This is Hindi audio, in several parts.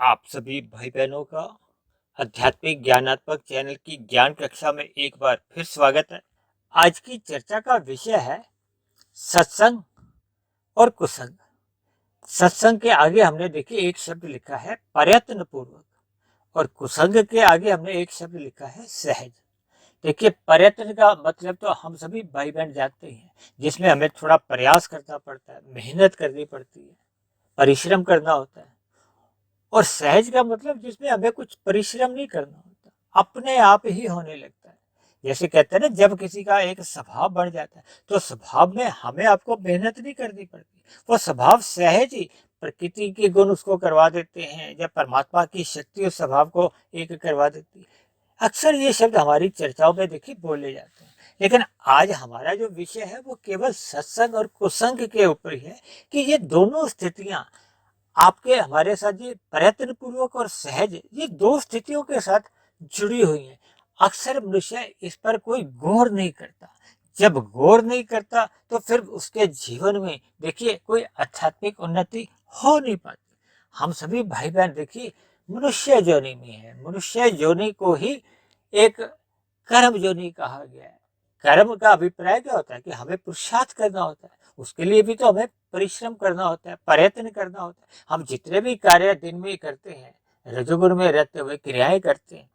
आप सभी भाई बहनों का आध्यात्मिक ज्ञानात्मक चैनल की ज्ञान कक्षा में एक बार फिर स्वागत है। आज की चर्चा का विषय है सत्संग और कुसंग। सत्संग के आगे हमने देखिए एक शब्द लिखा है प्रयत्न पूर्वक, और कुसंग के आगे हमने एक शब्द लिखा है सहज। देखिए, प्रयत्न का मतलब तो हम सभी भाई बहन जानते हैं, जिसमें हमें थोड़ा प्रयास करना पड़ता है, मेहनत करनी पड़ती है, परिश्रम करना होता है। और सहज का मतलब जिसमें हमें कुछ परिश्रम नहीं करना होता, अपने आप ही होने लगता है। जैसे कहते हैं ना, जब किसी का एक स्वभाव बन जाता है तो स्वभाव में हमें आपको मेहनत नहीं करनी पड़ती, वो स्वभाव सहज ही प्रकृति के गुण उसको करवा देते हैं, या परमात्मा की शक्ति उस स्वभाव को एक करवा देती है। अक्सर ये शब्द हमारी चर्चाओं में देखिए बोले जाते हैं, लेकिन आज हमारा जो विषय है वो केवल सत्संग और कुसंग के ऊपर ही है, कि ये दोनों स्थितियां आपके हमारे साथ ये प्रयत्न पूर्वक और सहज, ये दो स्थितियों के साथ जुड़ी हुई हैं। अक्सर मनुष्य इस पर कोई गौर नहीं करता। जब गौर नहीं करता तो फिर उसके जीवन में देखिए कोई आध्यात्मिक उन्नति हो नहीं पाती। हम सभी भाई बहन देखिए मनुष्य योनि में है। मनुष्य योनि को ही एक कर्म योनि कहा गया है। कर्म का अभिप्राय क्या होता है कि हमें पुरुषार्थ करना होता है, उसके लिए भी तो हमें परिश्रम करना होता है, प्रयत्न करना होता है। हम जितने भी कार्य दिन में करते हैं, रजोगुण में रहते हुए क्रियाएं करते हैं,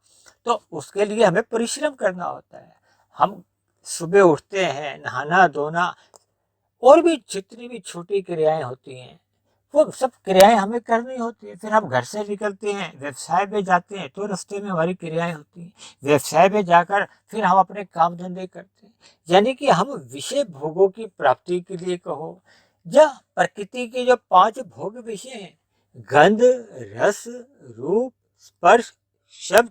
तो उसके लिए हमें परिश्रम करना होता है। हम सुबह उठते हैं, नहाना धोना और भी जितनी भी छोटी क्रियाएं होती हैं, वो सब क्रियाएं हमें करनी होती है। फिर हम घर से निकलते हैं, व्यवसाय में जाते हैं, तो रास्ते में हमारी क्रियाएं होती हैं। व्यवसाय में जाकर फिर हम अपने काम धंधे करते हैं। यानी कि हम विषय भोगों की प्राप्ति के लिए कहो, या प्रकृति के जो 5 भोग विषय हैं, गंध, रस, रूप, स्पर्श, शब्द,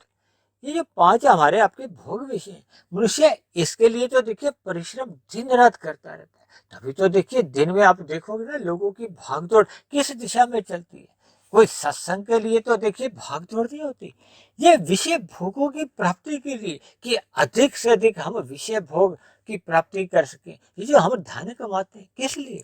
ये जो 5 हमारे आपके भोग विषय हैं, मनुष्य इसके लिए तो देखिए परिश्रम दिन रात करता रहता है। तभी तो देखिए दिन में आप देखोगे ना, लोगों की भागदौड़ किस दिशा में चलती है। कोई सत्संग के लिए तो देखिए भागदौड़ नहीं होती, ये विषय भोगों की प्राप्ति के लिए, कि अधिक से अधिक हम विषय भोग की प्राप्ति कर सके। ये जो हम धन कमाते हैं, किस लिए?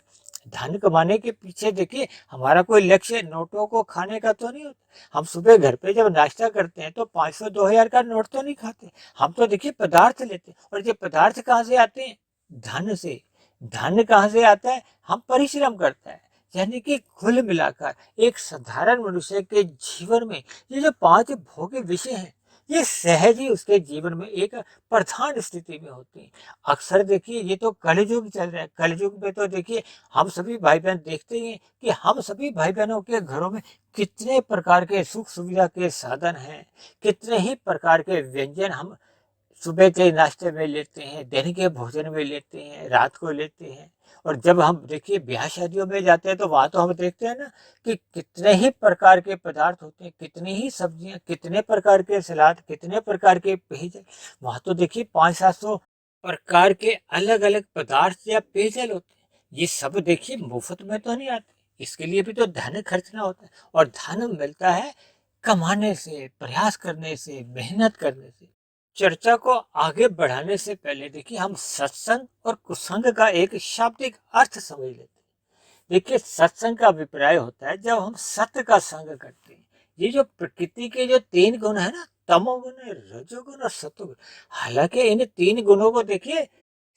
धन कमाने के पीछे देखिए हमारा कोई लक्ष्य नोटों को खाने का तो नहीं होता। हम सुबह घर पे जब नाश्ता करते हैं तो 500 2000 का नोट तो नहीं खाते, हम तो देखिए पदार्थ लेते हैं। और ये पदार्थ कहाँ से आते हैं? धन से। धन कहाँ से आता है? हम परिश्रम करता है। यानी कि कुल मिलाकर एक साधारण मनुष्य के जीवन में ये जो 5 भोग्य विषय हैं, ये सहज ही उसके जीवन में एक प्रधान स्थिति में होती है। अक्सर देखिए ये तो कलयुग चल रहा है। कलयुग में तो देखिए हम सभी भाई बहन देखते ही हैं कि हम सभी भाई बहनों के घरों में कितने प्रकार के सुख सुविधा के साधन हैं, कितने ही प्रकार के व्यंजन हम सुबह के नाश्ते में लेते हैं, दिन के भोजन में लेते हैं, रात को लेते हैं। और जब हम देखिए ब्याह शादियों में जाते हैं तो वहां तो हम देखते हैं ना कि कितने ही प्रकार के पदार्थ होते हैं, कितनी ही सब्जियां, कितने प्रकार के सलाद, कितने प्रकार के पेयजल। वहां तो देखिए 500-700 प्रकार के अलग अलग पदार्थ या पेयजल होते हैं। ये सब देखिए मुफ्त में तो नहीं आते, इसके लिए भी तो धन खर्चना होता है। और धन मिलता है कमाने से, प्रयास करने से, मेहनत करने से। चर्चा को आगे बढ़ाने से पहले देखिए हम सत्संग और कुसंग का एक शाब्दिक अर्थ समझ लेते हैं। देखिए, सत्संग का अभिप्राय होता है जब हम सत्य का संग करते हैं। ये जो प्रकृति के जो 3 गुण है ना, तमोगुण, रजोगुण और सतोगुण, हालांकि इन 3 गुणों को देखिए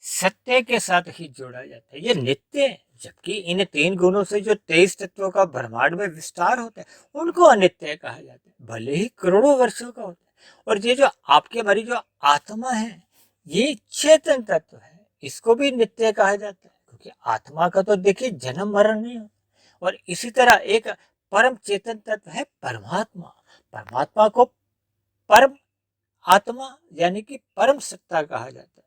सत्य के साथ ही जोड़ा जाता है, ये नित्य है। जबकि इन 3 गुणों से जो 23 तत्वों का ब्रह्मांड में विस्तार होता है, उनको अनित्य कहा जाता है, भले ही करोड़ों वर्षों का होता है। और ये जो आपके हमारी जो आत्मा है, ये चेतन तत्व है, इसको भी नित्य कहा जाता है, क्योंकि आत्मा का तो देखिए जन्म मरण नहीं होता। और इसी तरह एक परम चेतन तत्व है परमात्मा। परमात्मा को परम आत्मा यानी कि परम सत्ता कहा जाता है,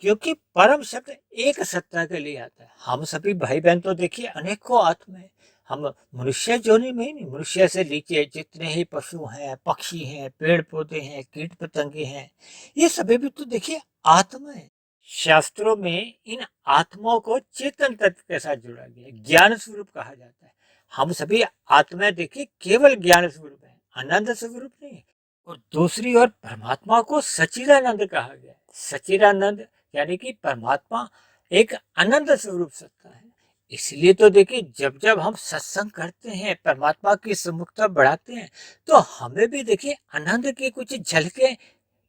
क्योंकि परम शब्द एक सत्ता के लिए आता है। हम सभी भाई बहन तो देखिए अनेकों आत्मा है। हम मनुष्य जोनि में ही नहीं, मनुष्य से नीचे जितने ही पशु हैं, पक्षी हैं, पेड़ पौधे हैं, कीट पतंगे हैं, ये सभी भी तो देखिए आत्मा है। शास्त्रों में इन आत्माओं को चेतन तत्व के साथ जोड़ा गया है, ज्ञान स्वरूप कहा जाता है। हम सभी आत्मा देखिए केवल ज्ञान स्वरूप है, आनंद स्वरूप नहीं है। और दूसरी ओर परमात्मा को सच्चिदानंद कहा गया है। सच्चिदानंद यानी कि परमात्मा एक अनंत स्वरूप सत्ता है। इसलिए तो देखिए जब जब हम सत्संग करते हैं, परमात्मा की सम्मुखता बढ़ाते हैं, तो हमें भी देखिए आनंद की कुछ झलकें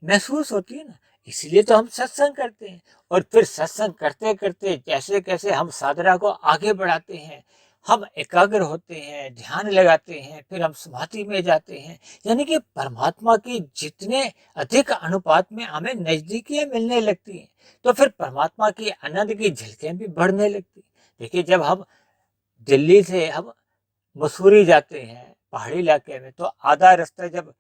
महसूस होती है ना। इसलिए तो हम सत्संग करते हैं। और फिर सत्संग करते करते जैसे कैसे हम साधना को आगे बढ़ाते हैं, हम एकाग्र होते हैं, ध्यान लगाते हैं, फिर हम समाधि में जाते हैं। यानी कि परमात्मा की जितने अधिक अनुपात में हमें नजदीकियां मिलने लगती हैं, तो फिर परमात्मा की आनंद की झलकें भी बढ़ने लगती हैं। देखिए जब हम दिल्ली से हम मसूरी जाते हैं पहाड़ी इलाके में, तो आधा रास्ता जब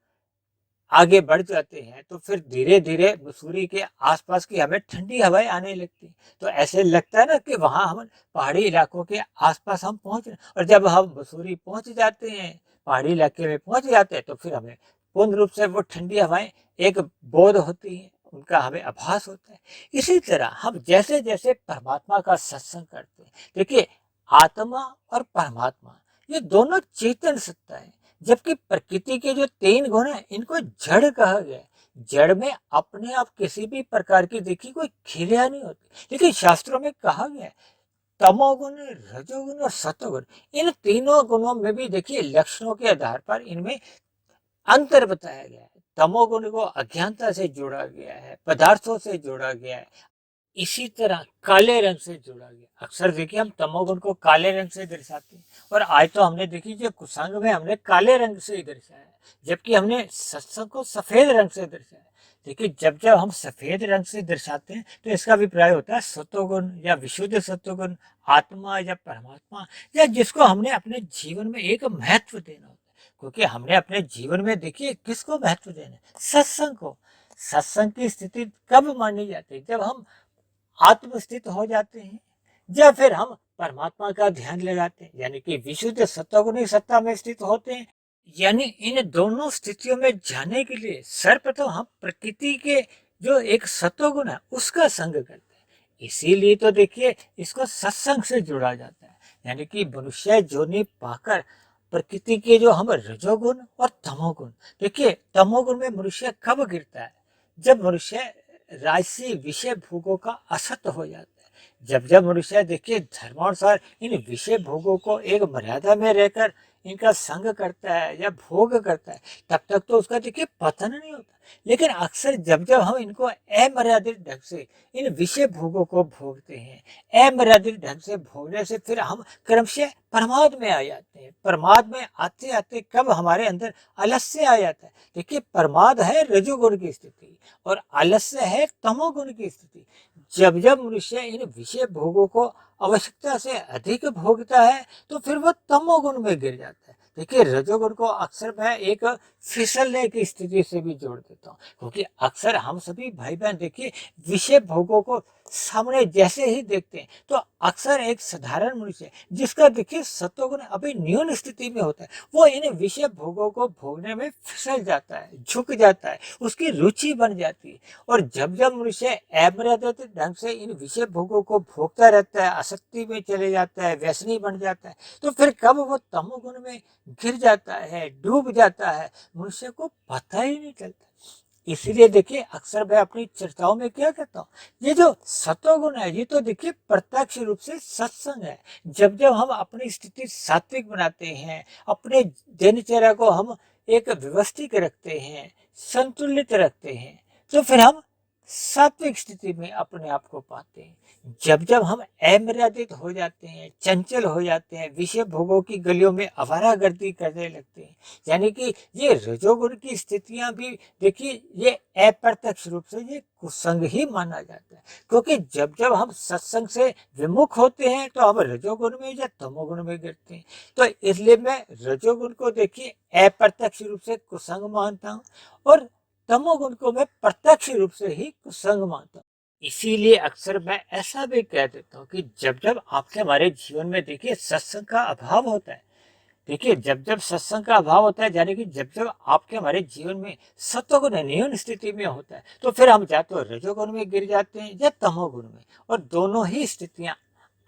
आगे बढ़ जाते हैं, तो फिर धीरे धीरे मसूरी के आसपास की हमें ठंडी हवाएं आने लगती। तो ऐसे लगता है ना कि वहां हम पहाड़ी इलाकों के आसपास हम पहुंच रहे हैं। और जब हम मसूरी पहुंच जाते हैं, पहाड़ी इलाके में पहुंच जाते हैं, तो फिर हमें पूर्ण रूप से वो ठंडी हवाएं एक बोध होती है, उनका हमें आभास होता है। इसी तरह हम जैसे जैसे परमात्मा का सत्संग करते हैं, देखिए आत्मा और परमात्मा ये दोनों चेतन सत्ता है। जबकि प्रकृति के जो 3 गुण हैं, इनको जड़ कहा गया है। जड़ में अपने आप किसी भी प्रकार की देखिए कोई क्रिया नहीं होती। लेकिन शास्त्रों में कहा गया है तमोगुण, रजोगुण और सतोगुण, इन तीनों गुणों में भी देखिए लक्षणों के आधार पर इनमें अंतर बताया गया है। तमोगुण को अज्ञानता से जोड़ा गया है, पदार्थों से जोड़ा गया है। इसी तरह काले रंग से जोड़ा गया। अक्सर देखिए हम तमोगुण को काले रंग से दर्शाते हैं, और आज तो हमने देखी जो कुसंग में हमने काले रंग से ही दर्शाया है, जबकि हमने सत्संग को सफेद रंग से दर्शाया है। देखिए जब जब हम सफेद रंग से दर्शाते हैं, तो इसका अभिप्राय होता है सत्वगुण या विशुद्ध सत्वगुण, आत्मा या परमात्मा, या जिसको हमने अपने जीवन में एक महत्व देना होता है। क्योंकि हमने अपने जीवन में देखिए किसको महत्व देना है, सत्संग को। सत्संग की स्थिति कब मानी जाती है, जब हम आत्मस्थित हो जाते हैं, या फिर हम परमात्मा का ध्यान लगाते हैं, यानी कि विशुद्ध सत्वगुणी सत्ता में स्थित होते हैं। यानी इन दोनों स्थितियों में जाने के लिए सर्वप्रथम हम प्रकृति के जो एक सत्वगुण है उसका संग करते हैं। इसीलिए तो देखिए इसको सत्संग से जोड़ा जाता है। यानी कि मनुष्य जोनि पाकर प्रकृति के जो हम रजोगुण और तमोगुण, देखिए तमोगुण में मनुष्य कब गिरता है, जब मनुष्य राजसी विषय भोगों का असत हो जाता है। जब जब मनुष्य देखिए धर्मानुसार इन विषय भोगों को एक मर्यादा में रहकर इनका संग करता है या भोग करता है, तब तक तो उसका देखिए पतन नहीं होता। लेकिन अक्सर जब जब हम इनको अमर्यादित ढंग से इन विषय भोगों को भोगते हैं, अमर्यादित ढंग से भोगने से फिर हम क्रमशः प्रमाद में आ जाते हैं। प्रमाद में आते आते कब हमारे अंदर आलस्य आ जाता है। देखिए प्रमाद है रजोगुण की स्थिति, और आलस्य है तमोगुण की स्थिति। जब जब मनुष्य इन विषय भोगों को आवश्यकता से अधिक भोगता है, तो फिर वह तमोगुण में गिर जाता है। देखिए रजोगुण को अक्सर मैं एक फिसलने की स्थिति से भी जोड़ देता हूँ, क्योंकि अक्सर हम सभी भाई बहन देखिए विषय भोगों को सामने जैसे ही देखते हैं, तो अक्सर एक साधारण मनुष्य जिसका देखिए सत्वगुण अभी न्यून स्थिति में होता है, वो इन विषय भोगों को भोगने में फिसल जाता है, झुक जाता है, उसकी रुचि बन जाती है। और जब जब मनुष्य अमर्यादित ढंग से इन विषय भोगों को भोगता रहता है, आसक्ति में चले जाता है, व्यसनी बन जाता है, तो फिर कब वो तमोगुण में गिर जाता है, डूब जाता है, मनुष्य को पता ही नहीं चलता। इसीलिए देखिए अक्सर मैं अपनी चर्चाओं में क्या कहता हूँ, ये जो सत्वगुण है ये तो देखिए प्रत्यक्ष रूप से सत्संग है। जब जब हम अपनी स्थिति सात्विक बनाते हैं, अपने दिनचर्या को हम एक व्यवस्थित रखते हैं, संतुलित रखते हैं, तो फिर हम सात्विक स्थिति में अपने आप को पाते हैं। जब जब हम अमर्यादित हो जाते हैं, चंचल हो जाते हैं, विषय भोगों की गलियों में आवारागर्दी करने लगते हैं, यानी कि ये रजोगुण की स्थितियां भी देखिए ये अप्रत्यक्ष रूप से ये कुसंग ही माना जाता है। क्योंकि जब जब हम सत्संग से विमुख होते हैं, तो हम रजोगुण में या तमोगुण में गिरते हैं। तो इसलिए मैं रजोगुण को देखिए अप्रत्यक्ष रूप से कुसंग मानता हूँ, और तमोगुण को मैं प्रत्यक्ष रूप से ही कुसंग मानता हूँ। इसीलिए अक्सर मैं ऐसा भी कह देता हूँ कि जब जब आपके हमारे जीवन में देखिए सत्संग का अभाव होता है, देखिए जब जब सत्संग का अभाव होता है, यानी कि जब जब आपके हमारे जीवन में सत्वगुण न्यून स्थिति में होता है, तो फिर हम या तो रजोगुण में गिर जाते हैं या तमोगुण में, और दोनों ही स्थितियां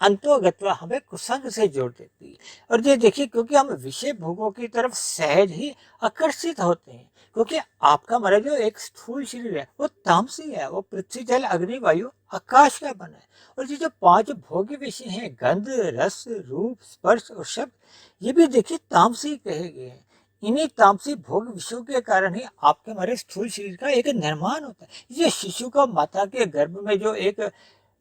अंतोगत्वा हमें कुसंग से जोड़ देती है। और ये देखिए, क्योंकि हम विषय भोगों की तरफ सहज ही आकर्षित होते हैं, क्योंकि आपका हमारा जो एक स्थूल शरीर है वो तामसी है, वो पृथ्वी जल अग्नि वायु आकाश का बना है। और ये जो पांच भोग्य विषय हैं, गंध रस रूप स्पर्श और शब्द, ये भी देखिए तामसी कहे गए हैं। इन्हीं तामसी भोग विषयों के कारण ही आपके हमारे स्थूल शरीर का एक निर्माण होता है। ये शिशु का माता के गर्भ में जो एक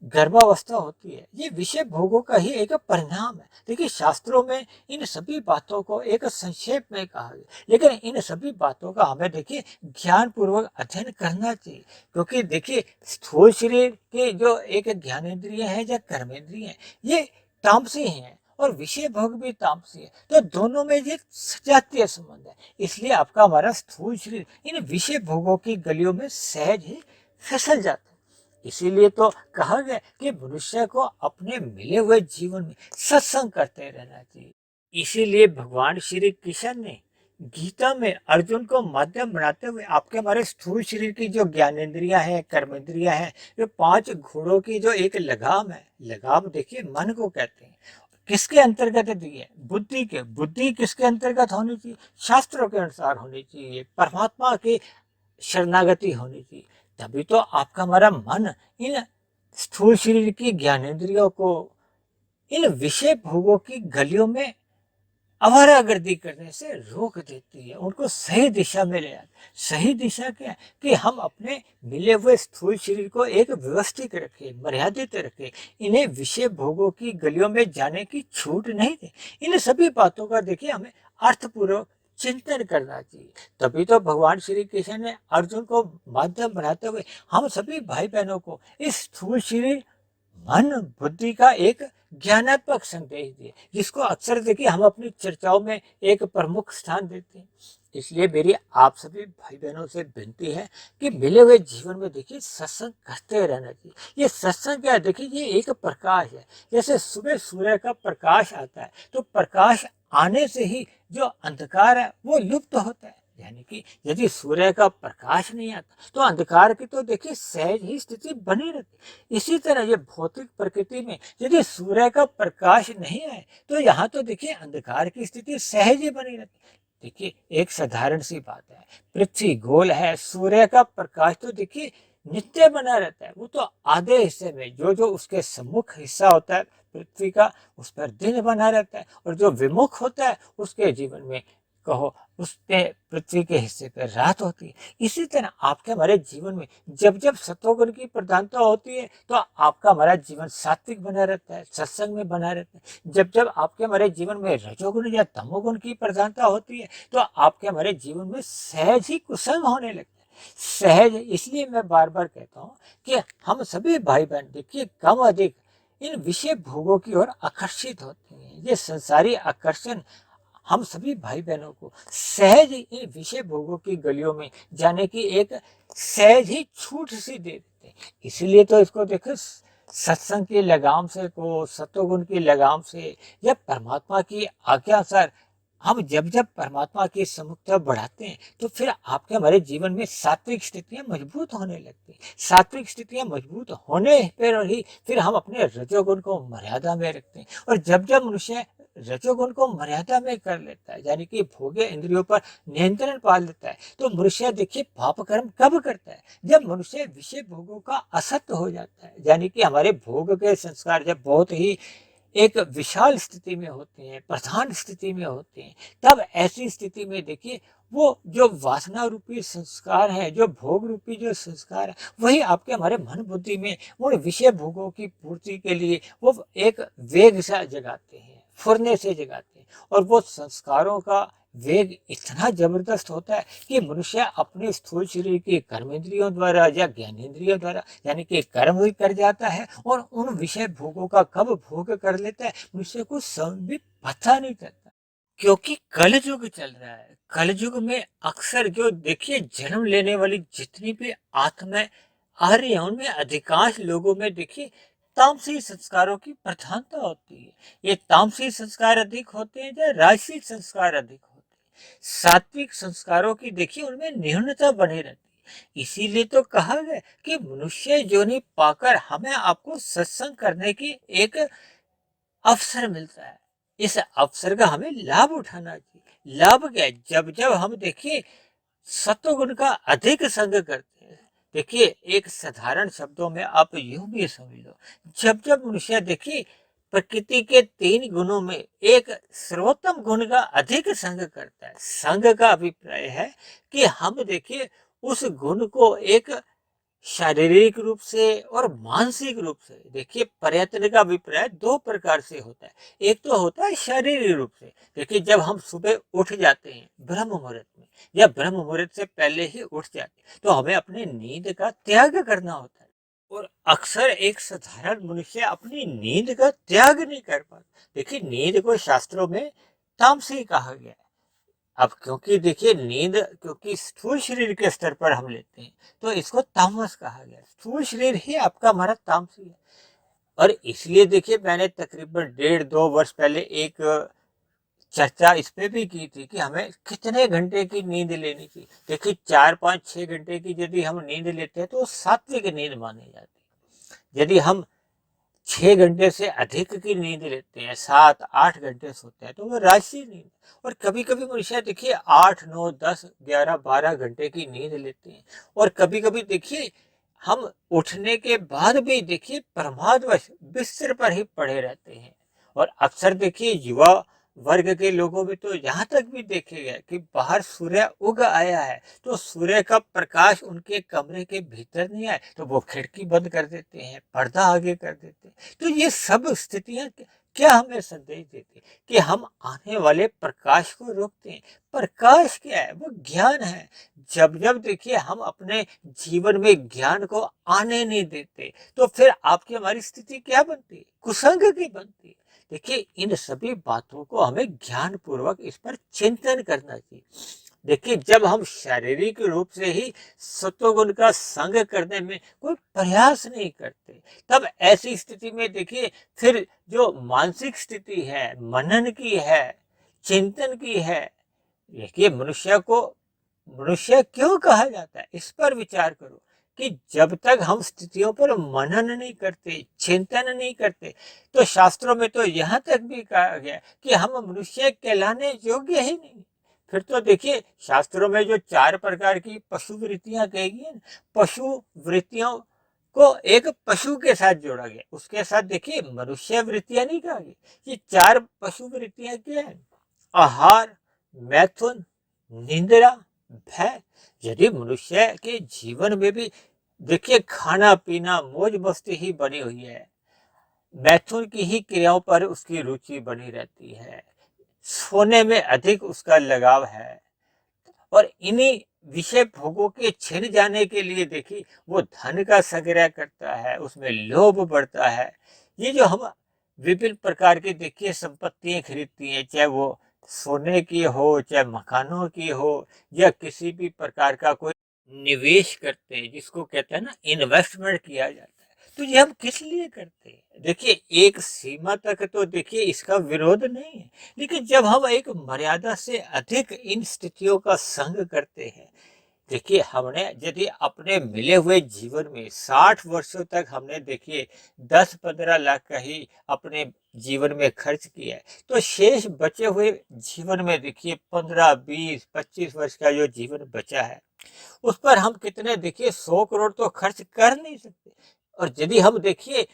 गर्भावस्था होती है, ये विषय भोगों का ही एक परिणाम है। देखिए, शास्त्रों में इन सभी बातों को एक संक्षेप में कहा गया, लेकिन इन सभी बातों का हमें देखिए ज्ञान पूर्वक अध्ययन करना चाहिए। क्योंकि देखिए, स्थूल शरीर के जो एक ज्ञानेंद्रिय है या कर्मेंद्रिय है, ये तामसी हैं और विषय भोग भी तामसी है। तो दोनों में ये सजातीय संबंध है। इसलिए आपका हमारा स्थूल शरीर इन विषय भोगों की गलियों में सहज ही फिसल जाता है। इसीलिए तो कहा गया कि मनुष्य को अपने मिले हुए जीवन में सत्संग करते रहना चाहिए। इसीलिए भगवान श्री कृष्ण ने गीता में अर्जुन को माध्यम बनाते हुए आपके हमारे स्थूल शरीर की जो ज्ञानेंद्रियां हैं, कर्मेंद्रियां हैं, जो पांच घोड़ों की जो एक लगाम है, लगाम देखिए मन को कहते हैं। किसके अंतर्गत दी है? बुद्धि के। बुद्धि किसके अंतर्गत होनी चाहिए? शास्त्रों के अनुसार होनी चाहिए, परमात्मा की शरणागति होनी चाहिए। तभी तो आपका हमारा मन इन स्थूल शरीर की ज्ञानेंद्रियों को इन विषय भोगों की गलियों में आवारागर्दी करने से रोक देती है, उनको सही दिशा में ले आती। सही दिशा क्या है? कि हम अपने मिले हुए स्थूल शरीर को एक व्यवस्थित रखें, मर्यादित रखें, इन्हें विषय भोगों की गलियों में जाने की छूट नहीं दे। इन सभी बातों का देखिए हमें अर्थपूर्वक चिंतन करना चाहिए। तभी तो भगवान श्री कृष्ण ने अर्जुन को माध्यम बनाते हुए हम सभी भाई बहनों को इस स्थूल शरीर मन बुद्धि का एक ज्ञानात्मक संदेश दिए, जिसको अक्सर देखिए हम अपनी चर्चाओं में एक प्रमुख स्थान देते हैं। इसलिए मेरी आप सभी भाई बहनों से विनती है कि मिले हुए जीवन में देखिए सत्संग करते रहना चाहिए। ये सत्संग क्या है? देखिए, ये एक प्रकाश है। जैसे सुबह सूर्य का प्रकाश आता है, तो प्रकाश आने से ही जो अंधकार है वो लुप्त होता है। यानी कि यदि सूर्य का प्रकाश नहीं आता तो अंधकार की तो देखिए सहज ही स्थिति बनी रहती। इसी तरह ये भौतिक प्रकृति में यदि सूर्य का प्रकाश नहीं आए तो यहाँ तो देखिए अंधकार की स्थिति सहज ही बनी रहती। देखिए, एक साधारण सी बात है, पृथ्वी गोल है, सूर्य का प्रकाश तो देखिए नित्य बना रहता है। वो तो आधे हिस्से में जो जो उसके सम्मुख हिस्सा होता है पृथ्वी का, उस पर दिन बना रहता है, और जो विमुख होता है उसके जीवन में कहो उस पे पृथ्वी के हिस्से पर रात होती है। इसी तरह आपके हमारे जीवन में जब जब सत्वगुण की प्रधानता होती है तो आपका हमारा जीवन सात्विक बना रहता है, सत्संग में बना रहता है। जब जब आपके हमारे जीवन में रजोगुण या तमोगुण की प्रधानता होती है तो आपके हमारे जीवन में सहज ही कुसंग होने लगता है। सहज, इसलिए मैं बार बार कहता हूँ कि हम सभी भाई बहन देखिए कम अधिक इन विषय भोगों की ओर आकर्षित होते हैं। ये संसारी आकर्षण हम सभी भाई बहनों को सहज इन विषय भोगों की गलियों में जाने की एक सहज ही छूट सी दे देते हैं। इसीलिए तो इसको देखो सत्संग की लगाम से को सत्वगुण की लगाम से या परमात्मा की आज्ञा अनुसार हम जब जब परमात्मा की सम्मुखता बढ़ाते हैं तो फिर आपके हमारे जीवन में सात्विक स्थितियां मजबूत होने लगती हैं। सात्विक स्थितियां मजबूत होने पर ही फिर हम अपने रजोगुण को मर्यादा में रखते हैं। और जब जब मनुष्य रजोगुण को मर्यादा में कर लेता है, यानी कि भोग्य इंद्रियों पर नियंत्रण पा लेता है, तो मनुष्य देखिए पाप कर्म कब करता है? जब मनुष्य विषय भोगों का असक्त हो जाता है, यानी कि हमारे भोग के संस्कार जब बहुत ही एक विशाल स्थिति में होते हैं, प्रधान स्थिति में होते हैं, तब ऐसी स्थिति में देखिए वो जो वासना रूपी संस्कार है, जो भोग रूपी जो संस्कार है, वही आपके हमारे मन बुद्धि में उन विषय भोगों की पूर्ति के लिए वो एक वेग सा जगाते हैं, फुरने से जगाते हैं। और वो संस्कारों का वेग इतना जबरदस्त होता है कि मनुष्य अपने स्थूल शरीर के कर्मेंद्रियों द्वारा या ज्ञानेंद्रियों द्वारा यानी कि कर्म भी कर जाता है और उन विषय भोगों का कब भोग कर लेता है मनुष्य को स्वयं भी पता नहीं चलता। क्योंकि कलयुग चल रहा है, कलयुग में अक्सर जो देखिए जन्म लेने वाली जितनी भी आत्माएं आ रही है उनमें अधिकांश लोगों में देखिए तामसी संस्कारों की प्रधानता होती है। ये तामसी संस्कार अधिक होते हैं या राजसिक संस्कार अधिक होते हैं। सात्विक संस्कारों की देखिए उनमें न्यूनता बनी रहती है। इसीलिए तो कहा गया कि मनुष्य योनि पाकर हमें आपको सत्संग करने की एक अवसर मिलता है। इस अवसर का हमें लाभ उठाना चाहिए। लाभ क्या है? जब जब हम देखिए सत्वगुण का अधिक संग करते हैं, देखिए एक साधारण शब्दों में आप यूं भी समझ लो, जब जब मनुष्य देखिए प्रकृति के 3 गुणों में एक सर्वोत्तम गुण का अधिक संग करता है, संग का अभिप्राय है कि हम देखिए उस गुण को एक शारीरिक रूप से और मानसिक रूप से, देखिए प्रयत्न का अभिप्राय 2 प्रकार से होता है। एक तो होता है शारीरिक रूप से, देखिए जब हम सुबह उठ जाते हैं ब्रह्म मुहूर्त में या ब्रह्म मुहूर्त से पहले ही उठ जाते हैं, तो हमें अपने नींद का त्याग करना होता है। और अक्सर एक साधारण मनुष्य अपनी नींद का त्याग नहीं कर पाता। देखिए नींद को शास्त्रों में तामसी कहा गया है। अब क्योंकि देखिए नींद क्योंकि स्थूल शरीर के स्तर पर हम लेते हैं, तो इसको तामस कहा गया। स्थूल शरीर ही आपका हमारा तामसी है। और इसलिए देखिए मैंने तकरीबन 1.5-2 वर्ष पहले एक चर्चा इस पे भी की थी कि हमें कितने घंटे की नींद लेनी चाहिए। देखिए 4-5-6 घंटे की यदि हम नींद लेते हैं तो सात्विक नींद मानी जाती है। यदि हम 6 घंटे से अधिक की नींद लेते हैं, 7-8 घंटे सोते हैं, तो वो राशि नींद। और कभी कभी मनुष्य देखिए 8-9-10-11-12 घंटे की नींद लेते हैं। और कभी कभी देखिए हम उठने के बाद भी देखिए प्रमादवश बिस्तर पर ही पड़े रहते हैं। और अक्सर देखिए युवा वर्ग के लोगों में तो यहाँ तक भी देखे गए कि बाहर सूर्य उग आया है तो सूर्य का प्रकाश उनके कमरे के भीतर नहीं आए तो वो खिड़की बंद कर देते हैं, पर्दा आगे कर देते हैं। तो ये सब स्थितियां क्या हमें संदेश देती कि हम आने वाले प्रकाश को रोकते हैं। प्रकाश क्या है? वो ज्ञान है। जब जब देखिए हम अपने जीवन में ज्ञान को आने नहीं देते तो फिर आपकी हमारी स्थिति क्या बनती है? कुसंग की बनती है। देखिए इन सभी बातों को हमें ज्ञान पूर्वक इस पर चिंतन करना चाहिए। देखिए जब हम शारीरिक रूप से ही सत्वगुण का संग करने में कोई प्रयास नहीं करते, तब ऐसी स्थिति में देखिए फिर जो मानसिक स्थिति है, मनन की है, चिंतन की है, देखिए मनुष्य क्यों कहा जाता है? इस पर विचार करो कि जब तक हम स्थितियों पर मनन नहीं करते, चिंतन नहीं करते, तो शास्त्रों में तो यहाँ तक भी कहा गया कि हम मनुष्य कहलाने योग्य ही नहीं। फिर तो देखिए शास्त्रों में जो 4 प्रकार की पशु वृत्तियां कही गई हैं, पशु वृत्तियों को एक पशु के साथ जोड़ा गया, उसके साथ देखिए मनुष्य वृत्तियां नहीं कहा गया। ये 4 पशु वृत्तियां क्या है? आहार, मैथुन, निंद्रा, भय। यदि मनुष्य के जीवन में भी देखिए खाना पीना मौज मस्ती ही बनी हुई है, मैथुन की ही क्रियाओं पर उसकी रुचि बनी रहती है, सोने में अधिक उसका लगाव है, और इन्हीं विषय भोगों के छिन जाने के लिए देखिए वो धन का संग्रह करता है, उसमें लोभ बढ़ता है। ये जो हम विभिन्न प्रकार की देखिए संपत्तियां खरीदती हैं, चाहे वो सोने की हो, चाहे मकानों की हो, या किसी भी प्रकार का कोई निवेश करते हैं जिसको कहते हैं ना इन्वेस्टमेंट किया जाता है, तो ये हम किस लिए करते हैं? देखिए एक सीमा तक तो देखिए इसका विरोध नहीं है, लेकिन जब हम एक मर्यादा से अधिक इन स्थितियों का संग करते हैं, देखिए हमने यदि अपने मिले हुए जीवन में 60 वर्षों तक हमने देखिए 10-15 लाख का ही अपने जीवन में खर्च किया है, तो शेष बचे हुए जीवन में देखिए 15-20-25 वर्ष का जो जीवन बचा है उस पर हम कितने देखिए 100 करोड़ तो खर्च कर नहीं सकते। और यदि हम देखिए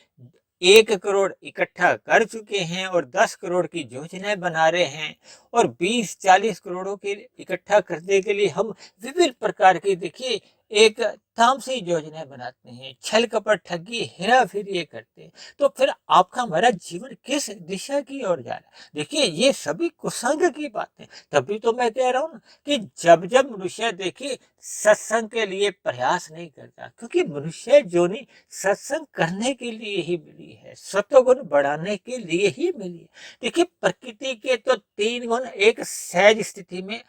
1 करोड़ इकट्ठा कर चुके हैं और 10 करोड़ की योजनाएं बना रहे हैं, और 20-40 करोड़ों के इकट्ठा करने के लिए हम विभिन्न प्रकार की देखिए एक तामसी योजनाएं बनाते हैं, छल कपट ठगी हेरा फेरी ये करते हैं, तो फिर आपका हमारा जीवन किस दिशा की ओर जा रहा है? देखिए ये सभी कुसंग की बातें। तभी तो मैं कह रहा हूँ ना कि जब जब मनुष्य देखिए सत्संग के लिए प्रयास नहीं करता, क्योंकि मनुष्य जोनी सत्संग करने के लिए ही मिली है, सत्वगुण बढ़ाने के लिए ही मिली है। देखिए प्रकृति के तो 3 गुण एक सहज स्थिति में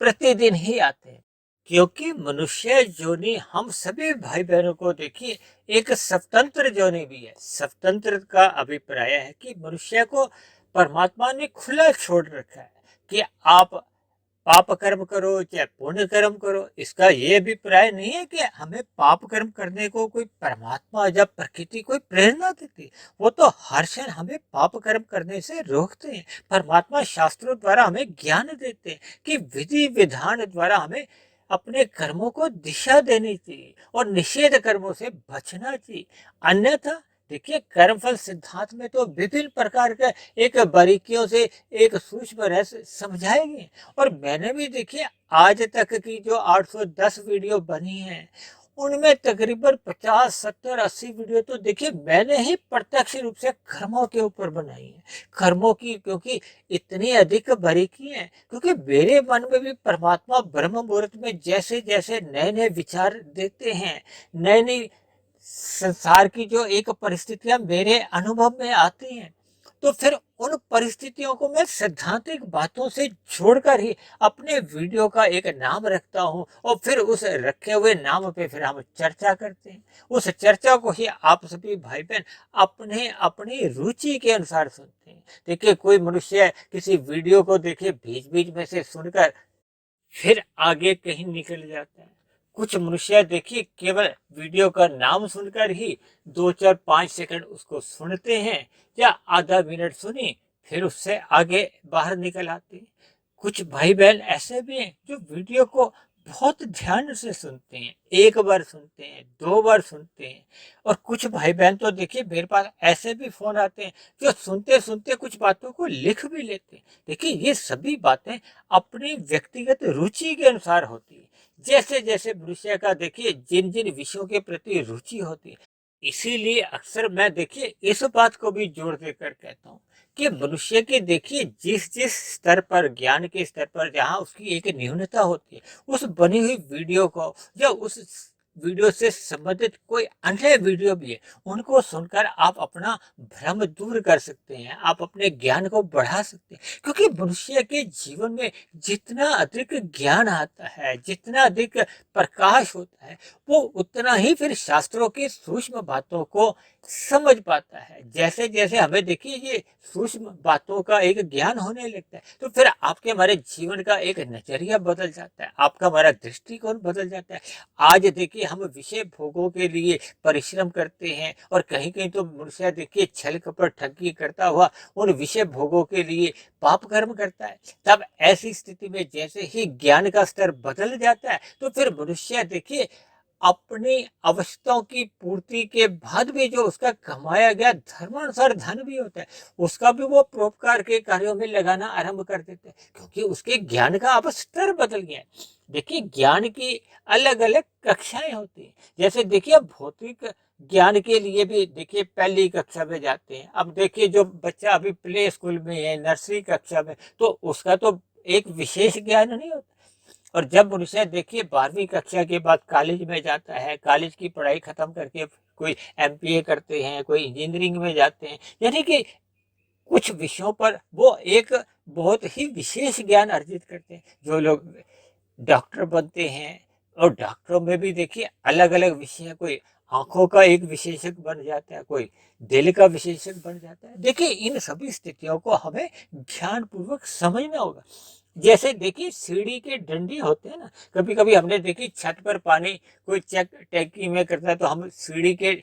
प्रतिदिन ही आते हैं, क्योंकि मनुष्य जोनी हम सभी भाई बहनों को देखिए एक स्वतंत्र जोनी भी है। स्वतंत्र का अभिप्राय है कि मनुष्य को परमात्मा ने खुला छोड़ रखा है कि आप पाप कर्म करो चाहे पुण्य कर्म करो, इसका ये अभिप्राय नहीं है कि हमें पाप कर्म करने को कोई परमात्मा या प्रकृति कोई प्रेरणा देती। वो तो हर क्षण हमें पाप कर्म करने से रोकते हैं। परमात्मा शास्त्रों द्वारा हमें ज्ञान देते हैं कि विधि विधान द्वारा हमें अपने कर्मों को दिशा देनी चाहिए और निषेध कर्मों से बचना चाहिए। अन्यथा देखिए, कर्मफल सिद्धांत में तो विभिन्न प्रकार के एक बारीकियों से एक सूक्ष्म रहस्य समझाएंगे। और मैंने भी देखिए आज तक की जो 810 वीडियो बनी है, उनमें तकरीबन 50, 70, 80 वीडियो तो देखिए मैंने ही प्रत्यक्ष रूप से कर्मों के ऊपर बनाई है। कर्मों की क्योंकि इतनी अधिक बारीकी है, क्योंकि मेरे मन में भी परमात्मा ब्रह्म मुहूर्त में जैसे जैसे नए नए विचार देते हैं, नई नई संसार की जो एक परिस्थितियां मेरे अनुभव में आती हैं, तो फिर उन परिस्थितियों को मैं सैद्धांतिक बातों से जोड़कर ही अपने वीडियो का एक नाम रखता हूँ और फिर उस रखे हुए नाम पे फिर हम चर्चा करते हैं। उस चर्चा को ही आप सभी भाई बहन अपने अपनी रुचि के अनुसार सुनते हैं। देखिए, कोई मनुष्य किसी वीडियो को देखिए बीच बीच में से सुनकर फिर आगे कहीं निकल जाता है। कुछ मनुष्य देखिए केवल वीडियो का नाम सुनकर ही 2, 4, 5 सेकंड उसको सुनते हैं या आधा मिनट सुनी फिर उससे आगे बाहर निकल आते हैं। कुछ भाई बहन ऐसे भी हैं जो वीडियो को बहुत ध्यान से सुनते हैं, एक बार सुनते हैं, 2 बार सुनते हैं। और कुछ भाई बहन तो देखिए मेरे पास ऐसे भी फोन आते हैं जो सुनते सुनते कुछ बातों को लिख भी लेते हैं। देखिए, ये सभी बातें अपनी व्यक्तिगत रुचि के अनुसार होती है। जैसे जैसे मनुष्य का देखिए जिन जिन विषयों के प्रति रुचि होती है, इसीलिए अक्सर मैं देखिए इस बात को भी जोड़ देकर कहता हूँ कि मनुष्य के देखिए जिस जिस स्तर पर, ज्ञान के स्तर पर जहाँ उसकी एक न्यूनता होती है, उस बनी हुई वीडियो को या उस वीडियो से संबंधित कोई अन्य वीडियो भी है, उनको सुनकर आप अपना भ्रम दूर कर सकते हैं, आप अपने ज्ञान को बढ़ा सकते हैं। क्योंकि मनुष्य के जीवन में जितना अधिक ज्ञान आता है, जितना अधिक प्रकाश होता है, वो उतना ही फिर शास्त्रों की सूक्ष्म बातों को समझ पाता है। जैसे जैसे हमें देखिए ये सूक्ष्म बातों का एक ज्ञान होने लगता है, तो फिर आपके हमारे जीवन का एक नजरिया बदल जाता है, आपका हमारा दृष्टिकोण बदल जाता है। आज देखिए हम विषय भोगों के लिए परिश्रम करते हैं और कहीं कहीं तो मनुष्य देखिए छल कपट ठगी करता हुआ उन विषय भोगों के लिए पाप कर्म करता है। तब ऐसी स्थिति में जैसे ही ज्ञान का स्तर बदल जाता है, तो फिर मनुष्य देखिए अपनी आवश्यकताओं की पूर्ति के बाद भी जो उसका कमाया गया धर्मानुसार धन भी होता है, उसका भी वो परोपकार के कार्यों में लगाना आरंभ कर देते हैं, क्योंकि उसके ज्ञान का अब स्तर बदल गया है। देखिए, ज्ञान की अलग अलग कक्षाएं होती हैं। जैसे देखिए भौतिक ज्ञान के लिए भी देखिए पहली कक्षा में जाते हैं। अब देखिए जो बच्चा अभी प्ले स्कूल में है, नर्सरी कक्षा में, तो उसका तो एक विशेष ज्ञान नहीं होता। और जब मनुष्य देखिए 12वीं कक्षा के बाद कॉलेज में जाता है, कॉलेज की पढ़ाई खत्म करके कोई एमपीए करते हैं, कोई इंजीनियरिंग में जाते हैं, यानी कि कुछ विषयों पर वो एक बहुत ही विशेष ज्ञान अर्जित करते हैं। जो लोग डॉक्टर बनते हैं, और डॉक्टरों में भी देखिए अलग अलग विषय है, कोई आंखों का एक विशेषज्ञ बन जाता है, कोई दिल का विशेषज्ञ बन जाता है। देखिए, इन सभी स्थितियों को हमें ध्यान पूर्वक समझना होगा। जैसे देखिए सीढ़ी के डंडे होते हैं ना, कभी कभी हमने देखी छत पर पानी कोई चेक टैंकी में करता है तो हम सीढ़ी के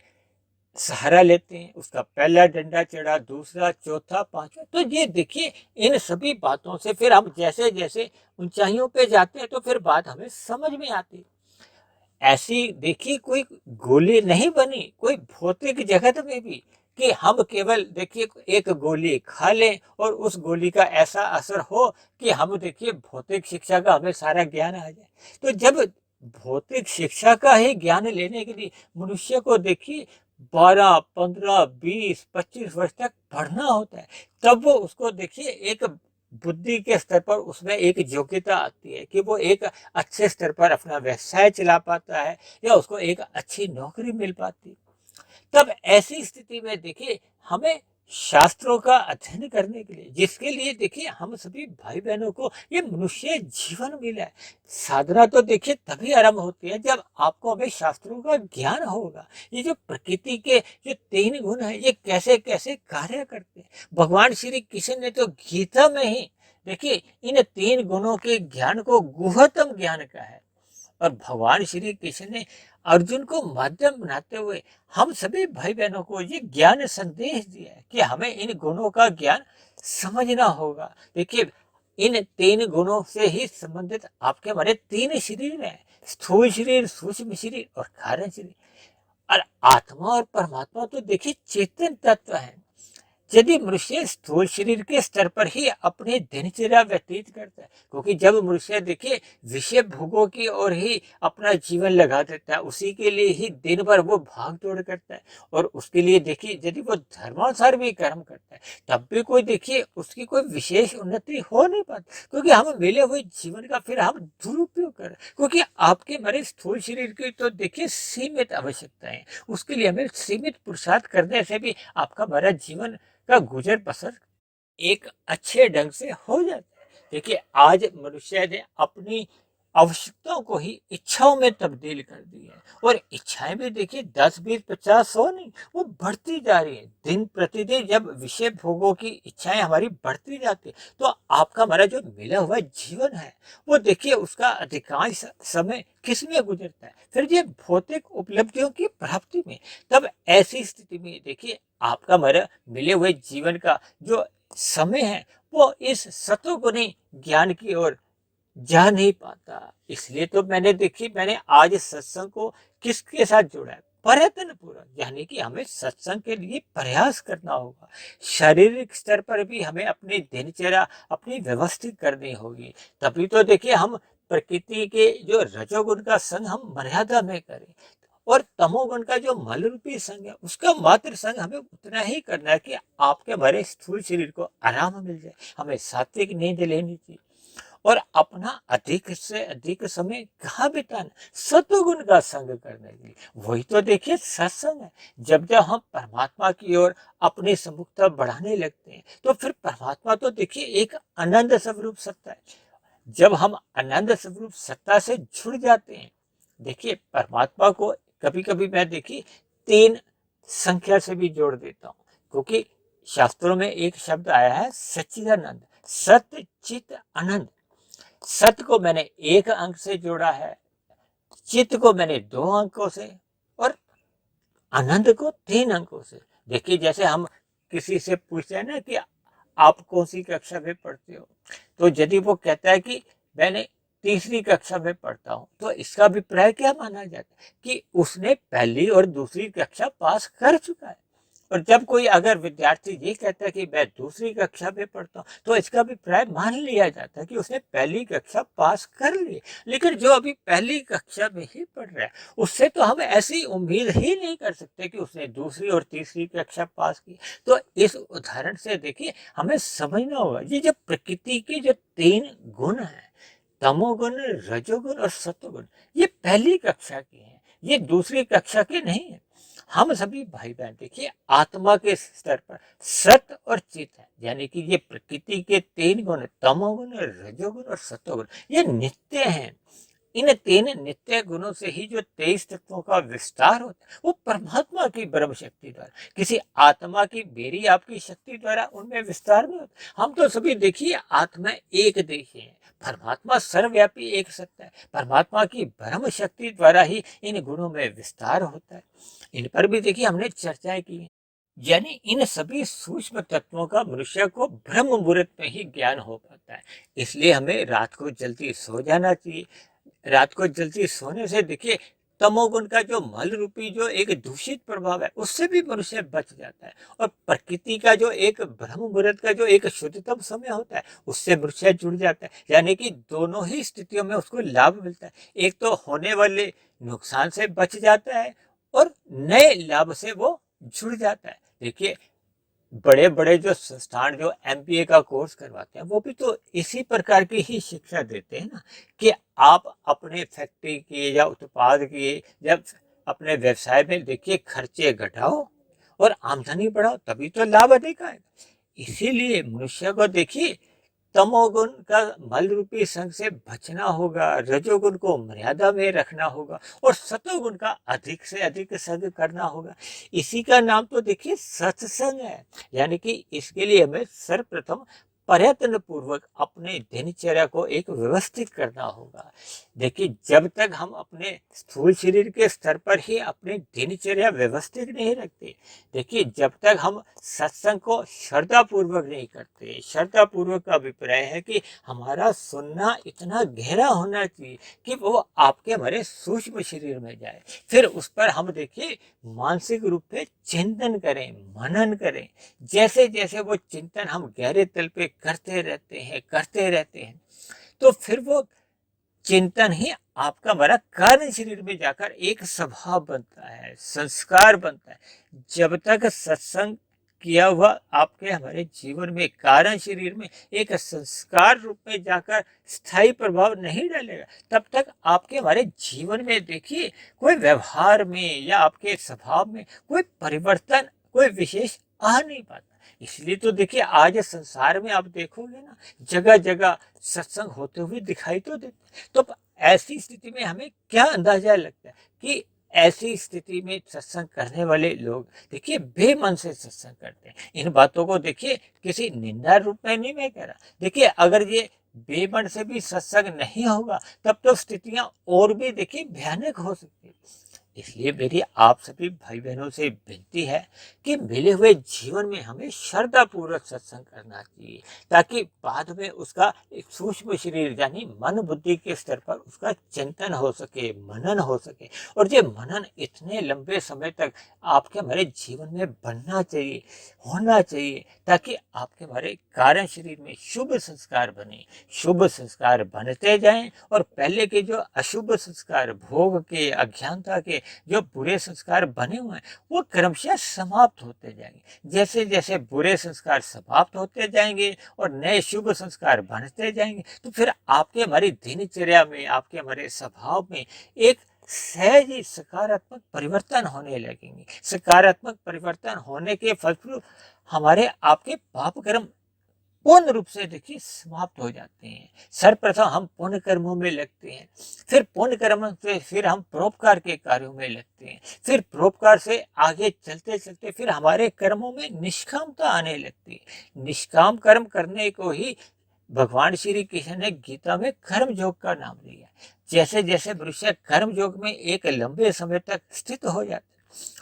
सहारा लेते हैं, उसका पहला डंडा चढ़ा, दूसरा, चौथा, पांचवा। तो ये देखिए इन सभी बातों से फिर हम जैसे जैसे ऊंचाइयों पे जाते हैं तो फिर बात हमें समझ में आती है। ऐसी देखिए कोई गोली नहीं बनी कोई भौतिक जगत में भी कि हम केवल देखिए एक गोली खा लें और उस गोली का ऐसा असर हो कि हम देखिए भौतिक शिक्षा का हमें सारा ज्ञान आ जाए। तो जब भौतिक शिक्षा का ही ज्ञान लेने के लिए मनुष्य को देखिए 12, 15, 20, 25 वर्ष तक पढ़ना होता है, तब वो उसको देखिए एक बुद्धि के स्तर पर उसमें एक योग्यता आती है कि वो एक अच्छे स्तर पर अपना व्यवसाय चला पाता है या उसको एक अच्छी नौकरी मिल पाती है। तब ऐसी स्थिति में देखिए हमें शास्त्रों का अध्ययन करने के लिए, जिसके लिए देखिए हम सभी भाई बहनों को ये मनुष्य जीवन मिला है। साधना तो देखिए तभी आरंभ होती है जब आपको हमें शास्त्रों का ज्ञान होगा। ये जो प्रकृति के जो 3 गुण है ये कैसे कैसे कार्य करते हैं, भगवान श्री कृष्ण ने तो गीता में ही देखिए इन तीन गुणों के ज्ञान को गुहतम ज्ञान का है। और भगवान श्री कृष्ण ने अर्जुन को माध्यम बनाते हुए हम सभी भाई बहनों को ये ज्ञान संदेश दिया है कि हमें इन गुणों का ज्ञान समझना होगा। देखिए इन तीन गुणों से ही संबंधित आपके हमारे तीन शरीर हैं, स्थूल शरीर, सूक्ष्म शरीर और कारण शरीर। और आत्मा और परमात्मा तो देखिए चेतन तत्व है। यदि मनुष्य स्थूल शरीर के स्तर पर ही अपनी दिनचर्या व्यतीत करता है, क्योंकि जब मनुष्य देखिए विषय भोगों की ओर ही अपना जीवन लगा देता है, उसी के लिए ही दिन भर वो भाग दौड़ करता है और उसके लिए देखिए यदि वो धर्मानुसार भी कर्म करता है तब भी कोई देखिए उसकी कोई विशेष उन्नति हो नहीं पाती, क्योंकि हम मिले हुए जीवन का फिर हम दुरुपयोग कर, क्योंकि आपके हमारे स्थूल शरीर की तो देखिए सीमित आवश्यकताएं, उसके लिए हमें सीमित पुरुषार्थ करने से भी आपका हमारा जीवन का गुजर बसर एक अच्छे ढंग से हो जाता है। देखिए आज मनुष्य ने अपनी आवश्यकताओं को ही इच्छाओं में तब्दील कर दी है और इच्छाएं भी देखिए 10, 20, 50, 100 नहीं, वो बढ़ती जा रही है दिन प्रतिदिन। जब विषय भोगों की इच्छाएं हमारी बढ़ती जाती है तो आपका हमारा जो मिला हुआ जीवन है वो देखिए उसका अधिकांश समय किस में गुजरता है, फिर ये भौतिक उपलब्धियों की प्राप्ति में। तब ऐसी स्थिति में देखिए आपका हमारा मिले हुए जीवन का जो समय है वो इस सतोगुणी ज्ञान की ओर जा नहीं पाता। इसलिए तो मैंने आज सत्संग को किसके साथ जोड़ा है, प्रयत्न पूर्वक, यानी कि हमें सत्संग के लिए प्रयास करना होगा। शारीरिक स्तर पर भी हमें अपनी दिनचर्या अपनी व्यवस्थित करनी होगी, तभी तो देखिए हम प्रकृति के जो रजोगुण का संग हम मर्यादा में करें और तमोगुण का जो मल रूपी संग है उसका मात्र संग हमें उतना ही करना है कि आपके हमारे स्थूल शरीर को आराम मिल जाए। हमें सात्विक नींद लेनी चाहिए और अपना अधिक से अधिक समय कहाँ बिताना, सतोगुण का संग करने के लिए। वही तो देखिए सत्संग है। जब जब हम परमात्मा की ओर अपनी सम्मुखता बढ़ाने लगते हैं तो फिर परमात्मा तो देखिए एक आनंद स्वरूप सत्ता है। जब हम आनंद स्वरूप सत्ता से जुड़ जाते हैं, देखिए परमात्मा को कभी कभी मैं देखिए 3 संख्या से भी जोड़ देता हूँ, क्योंकि शास्त्रों में एक शब्द आया है सच्चिदानंद, सत्य चित आनंद। सत्य को मैंने 1 अंक से जोड़ा है, चित्त को मैंने 2 अंकों से और आनंद को 3 अंकों से। देखिए जैसे हम किसी से पूछते हैं ना कि आप कौन सी कक्षा में पढ़ते हो, तो यदि वो कहता है कि मैंने तीसरी कक्षा में पढ़ता हूँ, तो इसका अभिप्राय क्या माना जाता है कि उसने पहली और दूसरी कक्षा पास कर चुका है। और जब कोई अगर विद्यार्थी ये कहता है कि मैं दूसरी कक्षा में पढ़ता हूँ तो इसका अभिप्राय मान लिया जाता है कि उसने पहली कक्षा पास कर ली। लेकिन जो अभी पहली कक्षा में ही पढ़ रहा है उससे तो हम ऐसी उम्मीद ही नहीं कर सकते कि उसने दूसरी और तीसरी कक्षा पास की। तो इस उदाहरण से देखिए हमें समझना होगा ये जो प्रकृति के जो 3 गुण हैं, तमोगुण, रजोगुण और सतोगुण, ये पहली कक्षा के हैं, ये दूसरी कक्षा के नहीं है। हम सभी भाई बहन देखिए आत्मा के स्तर पर सत और चित है, यानी कि ये प्रकृति के 3 गुण तमोगुण, रजोगुण और सतोगुण ये नित्य हैं। इन 3 नित्य गुणों से ही जो 23 तत्वों का विस्तार होता है वो परमात्मा की ब्रह्म शक्ति द्वारा, किसी आत्मा की मेरी आपकी शक्ति द्वारा उनमें विस्तार नहीं होता। हम तो सभी देखिए आत्मा एक देखिए है, परमात्मा सर्वव्यापी एक सत्ता है, परमात्मा की ब्रह्म शक्ति द्वारा ही इन गुणों में विस्तार होता है। इन पर भी देखिए हमने चर्चाएं की, यानी इन सभी सूक्ष्म तत्वों का मनुष्य को ब्रह्म मुहूर्त में ही ज्ञान हो पाता है। इसलिए हमें रात को जल्दी सो जाना चाहिए। रात को जल्दी सोने से देखिए तमोगुण का जो मल रूपी जो एक दूषित प्रभाव है उससे भी मनुष्य बच जाता है और प्रकृति का जो एक ब्रह्म मुहूर्त का जो एक शुद्धतम समय होता है उससे मनुष्य जुड़ जाता है, यानी कि दोनों ही स्थितियों में उसको लाभ मिलता है। एक तो होने वाले नुकसान से बच जाता है और नए लाभ से वो जुड़ जाता है। देखिए बड़े बड़े जो संस्थान जो MBA का कोर्स करवाते हैं वो भी तो इसी प्रकार की ही शिक्षा देते हैं ना, कि आप अपने फैक्ट्री की या उत्पाद की जब अपने व्यवसाय में देखिए खर्चे घटाओ और आमदनी बढ़ाओ तभी तो लाभ अधिक आएगा। इसीलिए मनुष्य को देखिए तमोगुण का मल रूपी संग से बचना होगा, रजोगुण को मर्यादा में रखना होगा और सतोगुण का अधिक से अधिक संग करना होगा। इसी का नाम तो देखिए सत्संग है, यानी कि इसके लिए हमें सर्वप्रथम प्रयत्न पूर्वक अपने दिनचर्या को एक व्यवस्थित करना होगा। देखिए, जब तक हम अपने स्थूल शरीर के स्तर पर ही अपनी दिनचर्या व्यवस्थित नहीं रखते, देखिए जब तक हम सत्संग को श्रद्धा पूर्वक नहीं करते, श्रद्धा पूर्वक का अभिप्राय है कि हमारा सुनना इतना गहरा होना चाहिए कि वो आपके हमारे सूक्ष्म शरीर में जाए, फिर उस पर हम देखिए मानसिक रूप से चिंतन करें, मनन करें। जैसे जैसे वो चिंतन हम गहरे तल पे करते रहते हैं, तो फिर वो चिंतन ही आपका हमारा कार्य शरीर में जाकर एक स्वभाव बनता है, संस्कार बनता है। जब तक सत्संग किया हुआ आपके हमारे जीवन में कारण शरीर में एक संस्कार रूप में जाकर स्थायी प्रभाव नहीं डालेगा, तब तक आपके हमारे जीवन में देखिए कोई व्यवहार में या आपके स्वभाव में कोई परिवर्तन, कोई विशेष आ नहीं पाता। इसलिए तो देखिए आज संसार में आप देखोगे ना, जगह जगह सत्संग होते हुए दिखाई तो देते। तो ऐसी स्थिति में हमें क्या अंदाजा लगता है कि ऐसी स्थिति में सत्संग करने वाले लोग देखिए बेमन से सत्संग करते हैं। इन बातों को देखिए किसी निंदा रूप में नहीं मैं कह रहा। देखिए अगर ये बेमन से भी सत्संग नहीं होगा, तब तो स्थितियां और भी देखिए भयानक हो सकती है। इसलिए मेरी आप सभी भाई बहनों से विनती है कि मिले हुए जीवन में हमें श्रद्धा पूर्वक सत्संग करना चाहिए, ताकि बाद में उसका एक सूक्ष्म शरीर यानी मन बुद्धि के स्तर पर उसका चिंतन हो सके, मनन हो सके। और ये मनन इतने लंबे समय तक आपके हमारे जीवन में बनना चाहिए, होना चाहिए, ताकि आपके हमारे कारण शरीर में शुभ संस्कार बने, शुभ संस्कार बनते जाएं और पहले के जो अशुभ संस्कार, भोग के, अज्ञानता के जो बुरे संस्कार बने हुए हैं, वो क्रमशः समाप्त होते जाएंगे। जैसे जैसे बुरे संस्कार समाप्त होते जाएंगे और नए शुभ संस्कार बनते जाएंगे, तो फिर आपके हमारी दिनचर्या में, आपके हमारे स्वभाव में एक सहज ही सकारात्मक परिवर्तन होने लगेंगे। सकारात्मक परिवर्तन होने के फलस्वरूप हमारे आपके पाप कर्म पूर्ण रूप से देखिए समाप्त हो जाते हैं। सर्वप्रथम हम पुण्य कर्मों में लगते हैं, फिर पुण्य कर्म से फिर हम परोपकार के कार्यों में लगते हैं, फिर परोपकार से आगे चलते चलते फिर हमारे कर्मों में निष्कामता आने लगती है। निष्काम कर्म करने को ही भगवान श्री कृष्ण ने गीता में कर्म योग का नाम दिया। जैसे जैसे मनुष्य कर्म योग में एक लंबे समय तक स्थित हो जाता है,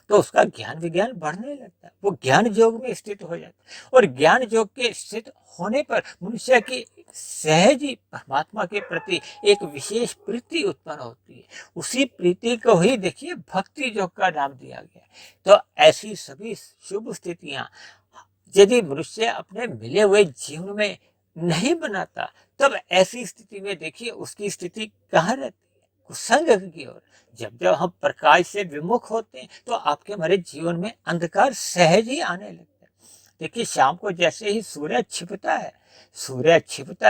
तो उसका ज्ञान विज्ञान बढ़ने लगता है, वो ज्ञान योग में स्थित हो जाता है। और ज्ञान योग के स्थित होने पर मनुष्य की सहज ही परमात्मा के प्रति एक विशेष प्रीति उत्पन्न होती है। उसी प्रीति को ही देखिए भक्ति योग का नाम दिया गया। तो ऐसी सभी शुभ स्थितियां यदि मनुष्य अपने मिले हुए जीवन में नहीं बनाता, तब ऐसी स्थिति में देखिए उसकी स्थिति कहाँ रहती है? कुसंग की ओर। जब जब हम प्रकाश से विमुख होते हैं, तो आपके हमारे जीवन में अंधकार सहज ही आने लगता है। देखिए शाम को जैसे ही सूर्य छिपता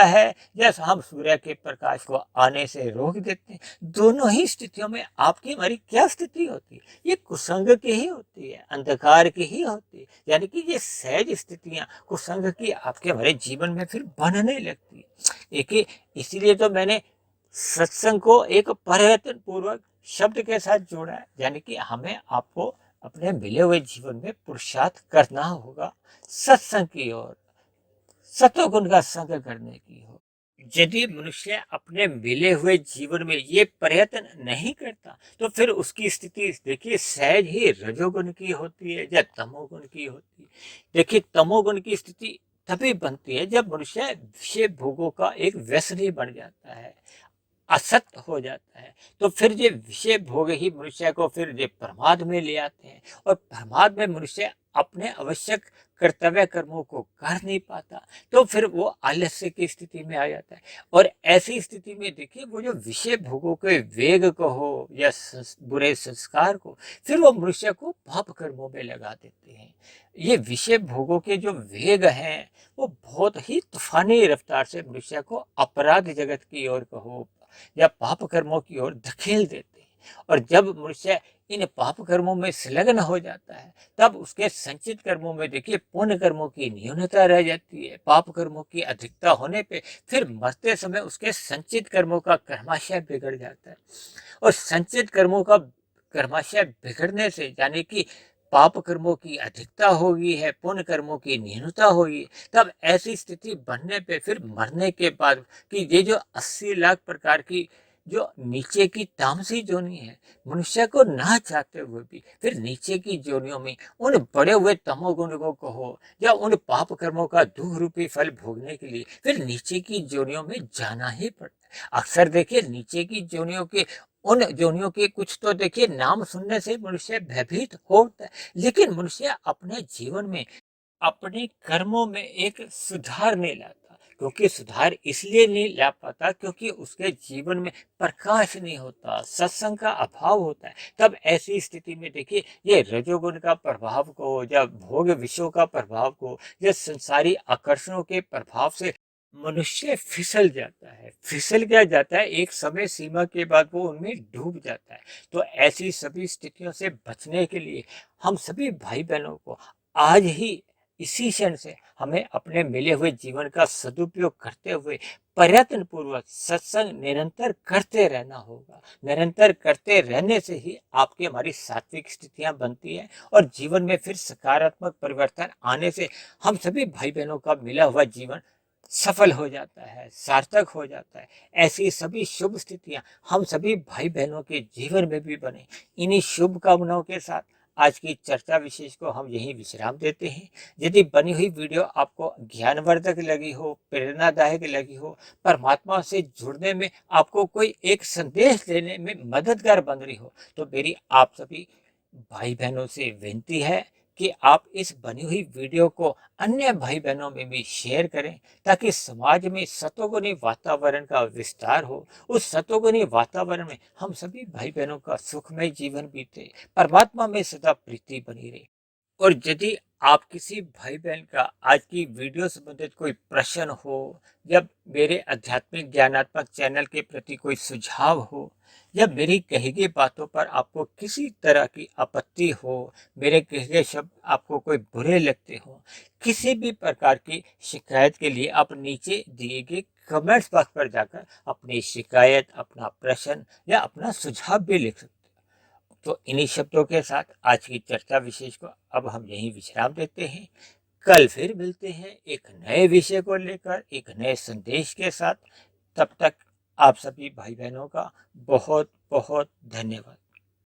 है, जैसे हम सूर्य के प्रकाश को आने से रोक देते हैं, दोनों ही स्थितियों में आपकी हमारी क्या स्थिति होती है? ये कुसंग की ही होती है, अंधकार की ही होती है। यानी कि ये सहज स्थितियां कुसंग की आपके हमारे जीवन में फिर बनने लगती है। देखिए इसीलिए तो मैंने सत्संग को एक प्रयत्न पूर्वक शब्द के साथ जोड़ा है, यानी कि हमें आपको अपने मिले हुए जीवन में पुरुषार्थ करना होगा सत्संग की ओर, सतोगुण का संग करने की हो। यदि मनुष्य अपने मिले हुए जीवन में ये प्रयत्न नहीं करता, तो फिर उसकी स्थिति देखिए सहज ही रजोगुण की होती है या तमोगुण की होती है। देखिए तमोगुण की स्थिति तभी बनती है जब मनुष्य विषय भोगों का एक व्यसनी बन जाता है, असक्त हो जाता है। तो फिर ये विषय भोग ही मनुष्य को फिर ये प्रमाद में ले आते हैं, और प्रमाद में मनुष्य अपने आवश्यक कर्तव्य कर्मों को कर नहीं पाता, तो फिर वो आलस्य की स्थिति में आ जाता है। और ऐसी स्थिति में देखिए वो जो विषय भोगों के वेग को हो या बुरे संस्कार को, फिर वो मनुष्य को पाप कर्मों में लगा देते हैं। ये विषय भोगों के जो वेग हैं, वो बहुत ही तूफानी रफ्तार से मनुष्य को अपराध जगत की ओर कहो या पाप कर्मों की ओर धकेल देते हैं। और जब मनुष्य इन पाप कर्मों में संलग्न हो जाता है, तब उसके संचित कर्मों में देखिए पुण्य कर्मों की न्यूनता रह जाती है। पाप कर्मों की अधिकता होने पे फिर मरते समय उसके संचित कर्मों का कर्माशय बिगड़ जाता है। और संचित कर्मों का कर्माशय बिगड़ने से यानी कि पाप कर्मों की अधिकता होगी है, पुण्य कर्मों की न्यूनता होगी, तब ऐसी स्थिति बनने पे फिर मरने के बाद कि ये जो 80 लाख प्रकार की जो नीचे की तामसी जोनि है, मनुष्य को ना चाहते हुए भी फिर नीचे की जोनियों में उन बड़े हुए तमोगुण को कहो या उन पाप कर्मों का दुख रूपी फल भोगने के लिए फिर नीचे की जोनियों में जाना ही पड़ता है। अक्सर देखिए नीचे की जोनियों के उन जोनियों के कुछ तो देखिए नाम सुनने से मनुष्य भयभीत होता है, लेकिन मनुष्य अपने जीवन में अपने कर्मों में एक सुधार नहीं लाता। क्योंकि सुधार इसलिए नहीं ला पाता क्योंकि उसके जीवन में प्रकाश नहीं होता, सत्संग का अभाव होता है। तब ऐसी स्थिति में देखिए ये रजोगुण का प्रभाव को या भोग विषयों का प्रभाव को या संसारी आकर्षणों के प्रभाव से मनुष्य फिसल जाता है। फिसल क्या जाता है, एक समय सीमा के बाद वो उनमें डूब जाता है। तो ऐसी सभी स्थितियों से बचने के लिए हम सभी भाई बहनों को आज ही इसी क्षण से हमें अपने मिले हुए जीवन का सदुपयोग करते हुए प्रयत्न पूर्वक सत्संग निरंतर करते रहना होगा। निरंतर करते रहने से ही आपकी हमारी सात्विक स्थितियां बनती है और जीवन में फिर सकारात्मक परिवर्तन आने से हम सभी भाई बहनों का मिला हुआ जीवन सफल हो जाता है, सार्थक हो जाता है। ऐसी सभी शुभ स्थितियां हम सभी भाई बहनों के जीवन में भी बने। इन्हीं शुभ कामनाओं के साथ आज की चर्चा विशेष को हम यहीं विश्राम देते हैं। यदि बनी हुई वीडियो आपको ज्ञानवर्धक लगी हो, प्रेरणादायक लगी हो, परमात्मा से जुड़ने में आपको कोई एक संदेश देने में मददगार बन रही हो, तो मेरी आप सभी भाई बहनों से विनती है कि आप इस बनी हुई वीडियो को अन्य भाई बहनों में भी शेयर करें ताकि समाज में सतोगुणी वातावरण का विस्तार हो। उस सतोगुणी वातावरण में हम सभी भाई बहनों का सुखमय जीवन बीते, परमात्मा में सदा प्रीति बनी रहे। और यदि आप किसी भाई बहन का आज की वीडियो संबंधित कोई प्रश्न हो या मेरे आध्यात्मिक ज्ञानात्मक चैनल के प्रति कोई सुझाव हो या मेरी कही गई बातों पर आपको किसी तरह की आपत्ति हो, मेरे कहे गए शब्द आपको कोई बुरे लगते हो, किसी भी प्रकार की शिकायत के लिए आप नीचे दिए गए कमेंट्स बॉक्स पर जाकर अपनी शिकायत, अपना प्रश्न या अपना सुझाव भी लिख सकते हैं। तो इन्हीं शब्दों के साथ आज की चर्चा विशेष को अब हम यहीं विश्राम देते हैं। कल फिर मिलते हैं एक नए विषय को लेकर, एक नए संदेश के साथ। तब तक आप सभी भाई बहनों का बहुत बहुत धन्यवाद।